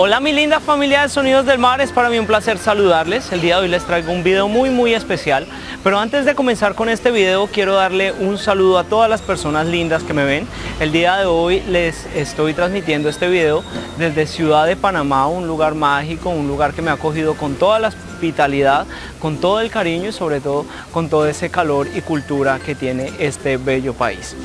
Hola mi linda familia de Sonidos del Mar, es para mí un placer saludarles. El día de hoy les traigo un video muy especial, pero antes de comenzar con este video quiero darle un saludo a todas las personas lindas que me ven. El día de hoy les estoy transmitiendo este video desde Ciudad de Panamá, un lugar mágico, un lugar que me ha acogido con toda la hospitalidad, con todo el cariño y sobre todo con todo ese calor y cultura que tiene este bello país.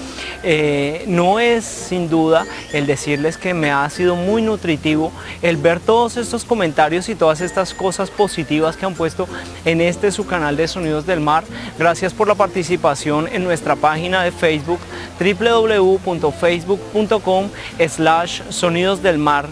No es sin duda el decirles que me ha sido muy nutritivo el ver todos estos comentarios y todas estas cosas positivas que han puesto en este su canal de Sonidos del Mar. Gracias por la participación en nuestra página de Facebook www.facebook.com/Sonidos del Mar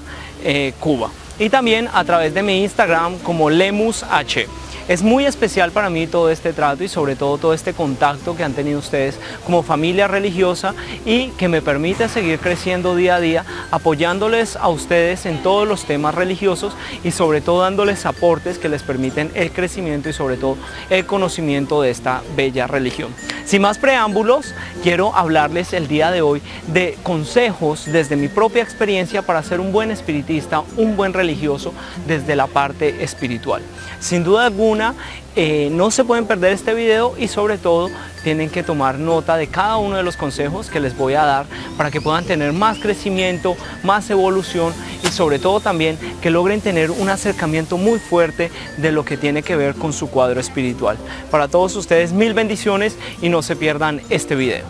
Cuba, y también a través de mi Instagram como LemusH. Es muy especial para mí todo este trato y sobre todo este contacto que han tenido ustedes como familia religiosa y que me permite seguir creciendo día a día, apoyándoles a ustedes en todos los temas religiosos y sobre todo dándoles aportes que les permiten el crecimiento y sobre todo el conocimiento de esta bella religión. Sin más preámbulos, quiero hablarles el día de hoy de consejos desde mi propia experiencia para ser un buen espiritista, un buen religioso desde la parte espiritual. Sin duda alguna, no se pueden perder este video y sobre todo tienen que tomar nota de cada uno de los consejos que les voy a dar para que puedan tener más crecimiento, más evolución y sobre todo también que logren tener un acercamiento muy fuerte de lo que tiene que ver con su cuadro espiritual. Para todos ustedes, mil bendiciones y no se pierdan este video.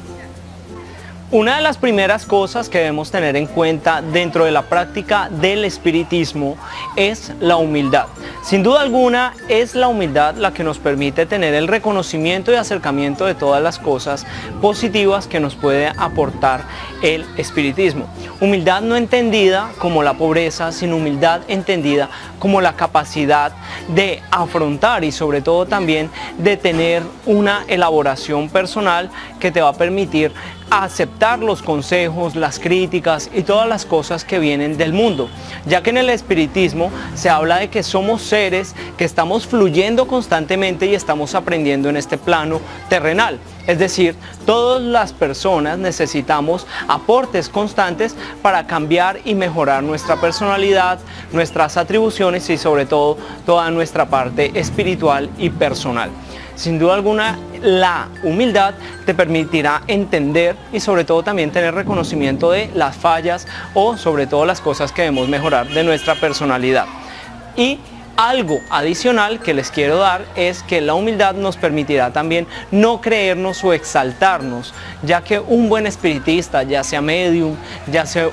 Una de las primeras cosas que debemos tener en cuenta dentro de la práctica del espiritismo es la humildad. Sin duda alguna es la humildad la que nos permite tener el reconocimiento y acercamiento de todas las cosas positivas que nos puede aportar el espiritismo. Humildad no entendida como la pobreza, sino humildad entendida como la capacidad de afrontar y sobre todo también de tener una elaboración personal que te va a permitir aceptar los consejos, las críticas y todas las cosas que vienen del mundo, ya que en el espiritismo se habla de que somos seres que estamos fluyendo constantemente y estamos aprendiendo en este plano terrenal. Es decir, todas las personas necesitamos aportes constantes para cambiar y mejorar nuestra personalidad, nuestras atribuciones y sobre todo toda nuestra parte espiritual y personal. Sin duda alguna, la humildad te permitirá entender y sobre todo también tener reconocimiento de las fallas o sobre todo las cosas que debemos mejorar de nuestra personalidad. Y algo adicional que les quiero dar es que la humildad nos permitirá también no creernos o exaltarnos, ya que un buen espiritista, ya sea medium, ya sea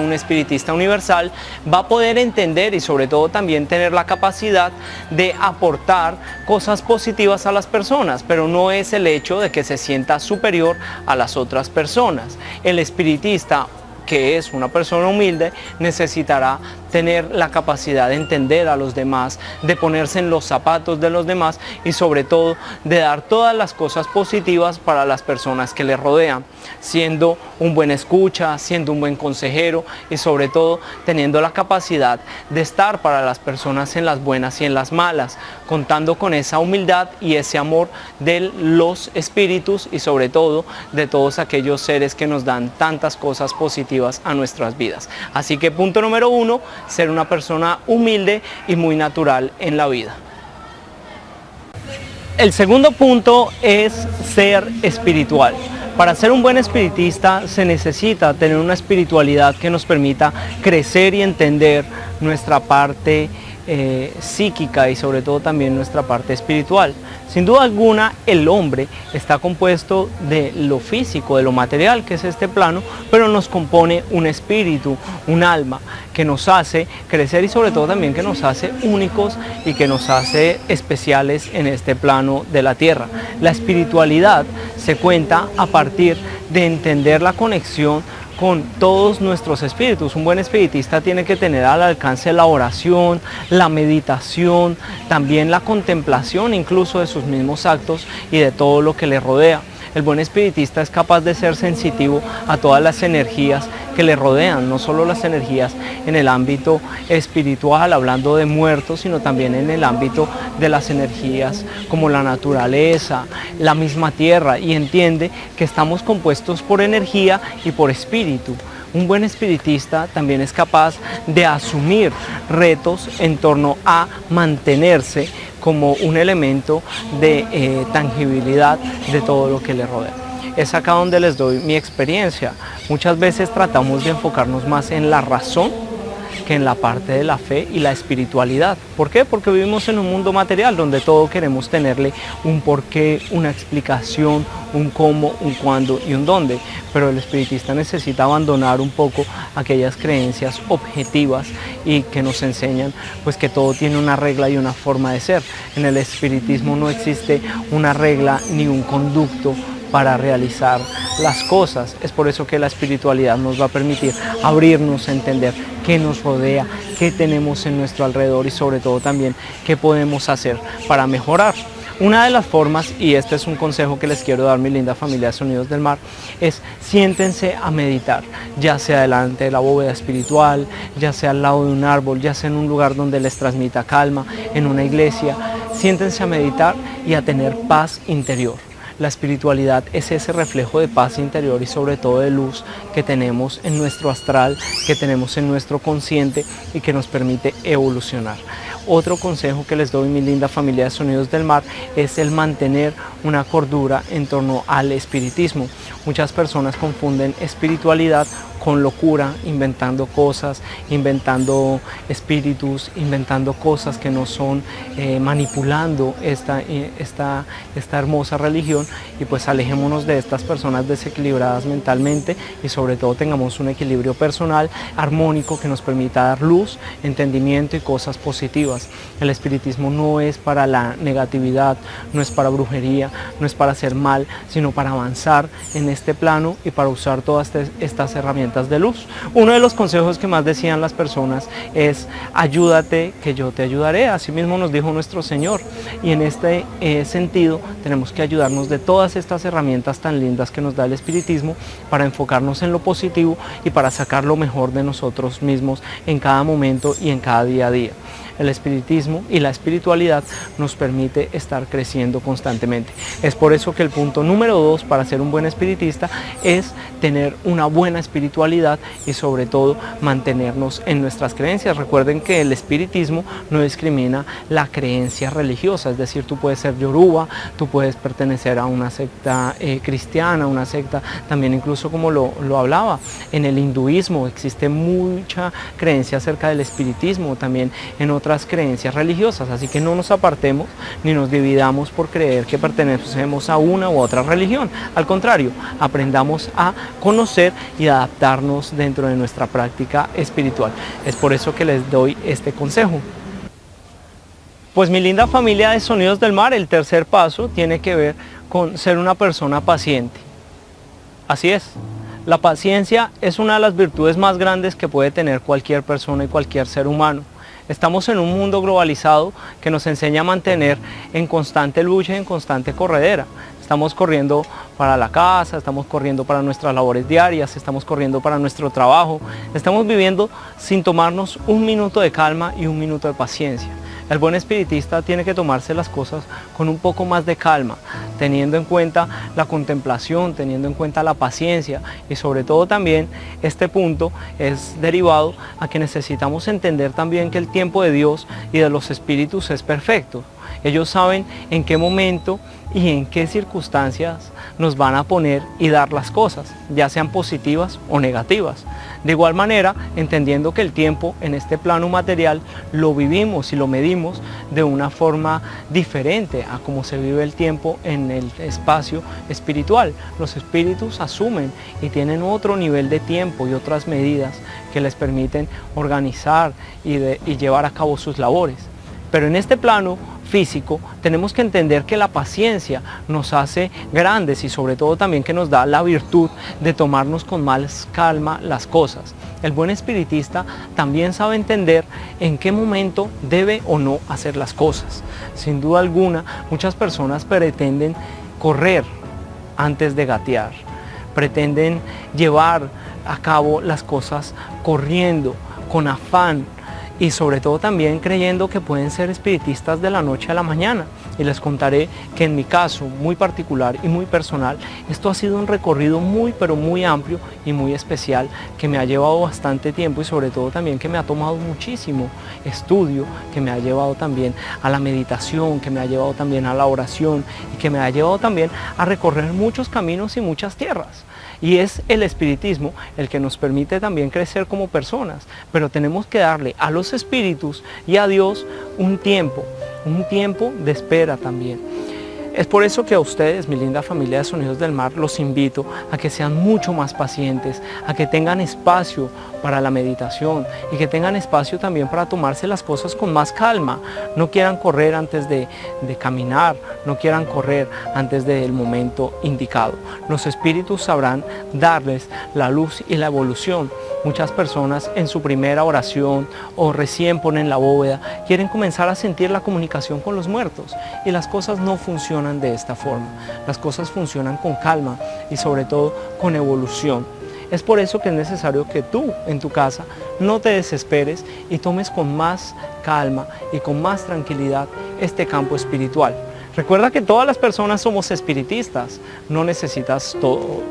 un espiritista universal, va a poder entender y sobre todo también tener la capacidad de aportar cosas positivas a las personas, pero no es el hecho de que se sienta superior a las otras personas. El espiritista, que es una persona humilde, necesitará tener la capacidad de entender a los demás, de ponerse en los zapatos de los demás y sobre todo de dar todas las cosas positivas para las personas que le rodean, siendo un buen escucha, siendo un buen consejero y sobre todo teniendo la capacidad de estar para las personas en las buenas y en las malas, contando con esa humildad y ese amor de los espíritus y sobre todo de todos aquellos seres que nos dan tantas cosas positivas a nuestras vidas. Así que punto número 1, ser una persona humilde y muy natural en la vida. El segundo punto es ser espiritual. Para ser un buen espiritista se necesita tener una espiritualidad que nos permita crecer y entender nuestra parte psíquica y sobre todo también nuestra parte espiritual. Sin duda alguna, el hombre está compuesto de lo físico, de lo material, que es este plano, pero nos compone un espíritu, un alma, que nos hace crecer y sobre todo también que nos hace únicos y que nos hace especiales en este plano de la tierra. La espiritualidad se cuenta a partir de entender la conexión con todos nuestros espíritus. Un buen espiritista tiene que tener al alcance la oración, la meditación, también la contemplación incluso de sus mismos actos y de todo lo que le rodea. El buen espiritista es capaz de ser sensitivo a todas las energías que le rodean, no solo las energías en el ámbito espiritual, hablando de muertos, sino también en el ámbito de las energías como la naturaleza, la misma tierra, y entiende que estamos compuestos por energía y por espíritu. Un buen espiritista también es capaz de asumir retos en torno a mantenerse como un elemento de tangibilidad de todo lo que le rodea. Es acá donde les doy mi experiencia. Muchas veces tratamos de enfocarnos más en la razón que en la parte de la fe y la espiritualidad. ¿Por qué? Porque vivimos en un mundo material donde todo queremos tenerle un porqué, una explicación, un cómo, un cuándo y un dónde. Pero el espiritista necesita abandonar un poco aquellas creencias objetivas y que nos enseñan pues que todo tiene una regla y una forma de ser. En el espiritismo no existe una regla ni un conducto para realizar las cosas. Es por eso que la espiritualidad nos va a permitir abrirnos a entender qué nos rodea, qué tenemos en nuestro alrededor y sobre todo también qué podemos hacer para mejorar. Una de las formas, y este es un consejo que les quiero dar, mi linda familia de Sonidos del Mar, es siéntense a meditar, ya sea delante de la bóveda espiritual, ya sea al lado de un árbol, ya sea en un lugar donde les transmita calma, en una iglesia. Siéntense a meditar y a tener paz interior. La espiritualidad es ese reflejo de paz interior y sobre todo de luz que tenemos en nuestro astral, que tenemos en nuestro consciente y que nos permite evolucionar. Otro consejo que les doy, mi linda familia de Sonidos del Mar, es el mantener una cordura en torno al espiritismo. Muchas personas confunden espiritualidad con locura, inventando cosas, inventando espíritus, inventando cosas que no son, manipulando esta hermosa religión, y pues alejémonos de estas personas desequilibradas mentalmente y sobre todo tengamos un equilibrio personal armónico que nos permita dar luz, entendimiento y cosas positivas. El espiritismo no es para la negatividad, no es para brujería, no es para hacer mal, sino para avanzar en este plano y para usar todas estas herramientas de luz. Uno de los consejos que más decían las personas es: ayúdate que yo te ayudaré. Así mismo nos dijo nuestro Señor, y en este sentido tenemos que ayudarnos de todas estas herramientas tan lindas que nos da el espiritismo para enfocarnos en lo positivo y para sacar lo mejor de nosotros mismos en cada momento y en cada día a día. El espiritismo y la espiritualidad nos permite estar creciendo constantemente. Es por eso que el punto número 2 para ser un buen espiritista es tener una buena espiritualidad y sobre todo mantenernos en nuestras creencias. Recuerden que el espiritismo no discrimina la creencia religiosa, es decir, tú puedes ser yoruba, tú puedes pertenecer a una secta cristiana, una secta también, incluso como lo hablaba, en el hinduismo existe mucha creencia acerca del espiritismo, también en otras creencias religiosas, así que no nos apartemos ni nos dividamos por creer que pertenecemos a una u otra religión. Al contrario, aprendamos a conocer y adaptarnos dentro de nuestra práctica espiritual. Es por eso que les doy este consejo. Pues mi linda familia de Sonidos del Mar, el tercer paso tiene que ver con ser una persona paciente. Así es. La paciencia es una de las virtudes más grandes que puede tener cualquier persona y cualquier ser humano. Estamos en un mundo globalizado que nos enseña a mantener en constante lucha y en constante corredera. Estamos corriendo para la casa, estamos corriendo para nuestras labores diarias, estamos corriendo para nuestro trabajo. Estamos viviendo sin tomarnos un minuto de calma y un minuto de paciencia. El buen espiritista tiene que tomarse las cosas con un poco más de calma, teniendo en cuenta la contemplación, teniendo en cuenta la paciencia, y sobre todo también este punto es derivado a que necesitamos entender también que el tiempo de Dios y de los espíritus es perfecto. Ellos saben en qué momento y en qué circunstancias nos van a poner y dar las cosas, ya sean positivas o negativas. De igual manera, entendiendo que el tiempo en este plano material lo vivimos y lo medimos de una forma diferente a cómo se vive el tiempo en el espacio espiritual. Los espíritus asumen y tienen otro nivel de tiempo y otras medidas que les permiten organizar y llevar a cabo sus labores. Pero en este plano físico tenemos que entender que la paciencia nos hace grandes y sobre todo también que nos da la virtud de tomarnos con más calma las cosas. El buen espiritista también sabe entender en qué momento debe o no hacer las cosas. Sin duda alguna, muchas personas pretenden correr antes de gatear, pretenden llevar a cabo las cosas corriendo, con afán, y sobre todo también creyendo que pueden ser espiritistas de la noche a la mañana. Y les contaré que en mi caso muy particular y muy personal, esto ha sido un recorrido muy pero muy amplio y muy especial, que me ha llevado bastante tiempo y sobre todo también que me ha tomado muchísimo estudio, que me ha llevado también a la meditación, que me ha llevado también a la oración y que me ha llevado también a recorrer muchos caminos y muchas tierras. Y es el espiritismo el que nos permite también crecer como personas, pero tenemos que darle a los espíritus y a Dios un tiempo de espera también. Es por eso que a ustedes, mi linda familia de Sonidos del Mar, los invito a que sean mucho más pacientes, a que tengan espacio para la meditación y que tengan espacio también para tomarse las cosas con más calma. No quieran correr antes de caminar, no quieran correr antes del momento indicado. Los espíritus sabrán darles la luz y la evolución. Muchas personas en su primera oración o recién ponen la bóveda quieren comenzar a sentir la comunicación con los muertos y las cosas no funcionan de esta forma. Las cosas funcionan con calma y sobre todo con evolución. Es por eso que es necesario que tú en tu casa no te desesperes y tomes con más calma y con más tranquilidad este campo espiritual. Recuerda que todas las personas somos espiritistas, no necesitas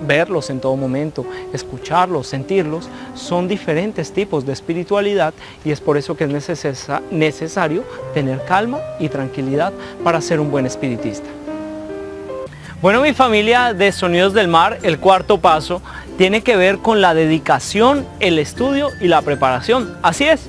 verlos en todo momento, escucharlos, sentirlos, son diferentes tipos de espiritualidad y es por eso que es necesario tener calma y tranquilidad para ser un buen espiritista. Bueno, mi familia de Sonidos del Mar, el cuarto paso tiene que ver con la dedicación, el estudio y la preparación. Así es,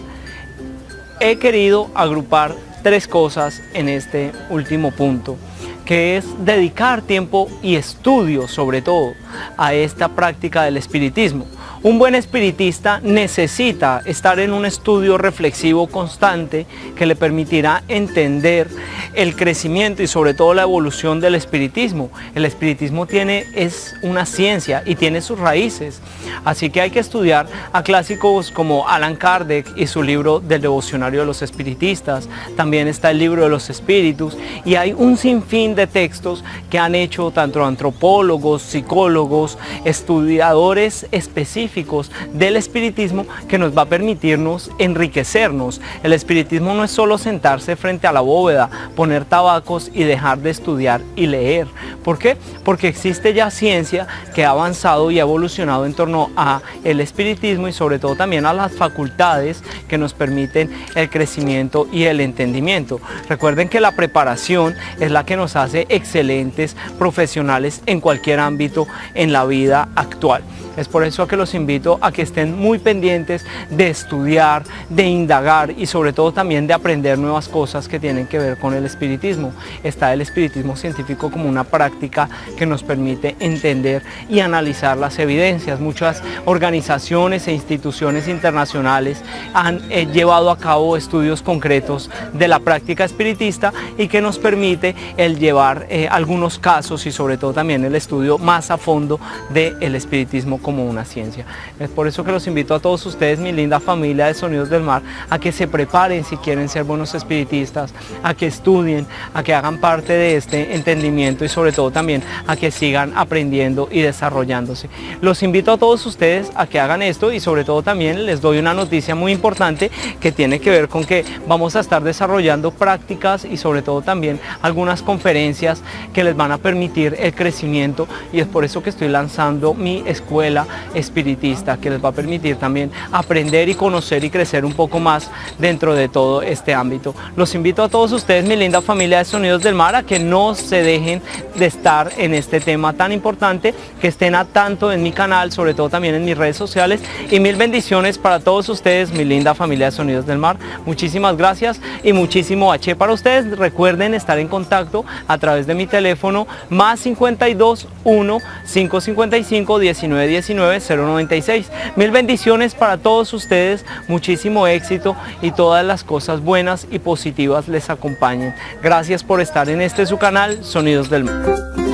he querido agrupar tres cosas en este último punto, que es dedicar tiempo y estudio sobre todo a esta práctica del espiritismo. Un buen espiritista necesita estar en un estudio reflexivo constante que le permitirá entender el crecimiento y sobre todo la evolución del espiritismo. El espiritismo es una ciencia y tiene sus raíces, así que hay que estudiar a clásicos como Allan Kardec y su libro del Devocionario de los Espiritistas. También está el libro de los espíritus y hay un sinfín de textos que han hecho tanto antropólogos, psicólogos, estudiadores específicos del espiritismo que nos va a permitirnos enriquecernos. El espiritismo no es solo sentarse frente a la bóveda, poner tabacos y dejar de estudiar y leer. ¿Por qué? Porque existe ya ciencia que ha avanzado y ha evolucionado en torno a el espiritismo y sobre todo también a las facultades que nos permiten el crecimiento y el entendimiento. Recuerden que la preparación es la que nos hace excelentes profesionales en cualquier ámbito en la vida actual. Es por eso que los invito a que estén muy pendientes de estudiar, de indagar y sobre todo también de aprender nuevas cosas que tienen que ver con el espiritismo. Está el espiritismo científico como una práctica que nos permite entender y analizar las evidencias. Muchas organizaciones e instituciones internacionales han llevado a cabo estudios concretos de la práctica espiritista y que nos permite el llevar algunos casos y sobre todo también el estudio más a fondo del espiritismo como una ciencia. Es por eso que los invito a todos ustedes, mi linda familia de Sonidos del Mar, a que se preparen si quieren ser buenos espiritistas, a que estudien, a que hagan parte de este entendimiento y sobre todo también a que sigan aprendiendo y desarrollándose. Los invito a todos ustedes a que hagan esto y sobre todo también les doy una noticia muy importante que tiene que ver con que vamos a estar desarrollando prácticas y sobre todo también algunas conferencias que les van a permitir el crecimiento y es por eso que estoy lanzando mi escuela espiritista que les va a permitir también aprender y conocer y crecer un poco más dentro de todo este ámbito. Los invito a todos ustedes, mi linda familia de Sonidos del Mar, a que no se dejen de estar en este tema tan importante, que estén a tanto en mi canal, sobre todo también en mis redes sociales y mil bendiciones para todos ustedes, mi linda familia de Sonidos del Mar. Muchísimas gracias y muchísimo H para ustedes. Recuerden estar en contacto a través de mi teléfono más 52 1 555 19 19 096. Mil bendiciones para todos ustedes, muchísimo éxito y todas las cosas buenas y positivas les acompañen. Gracias por estar en este su canal, Sonidos del Mar.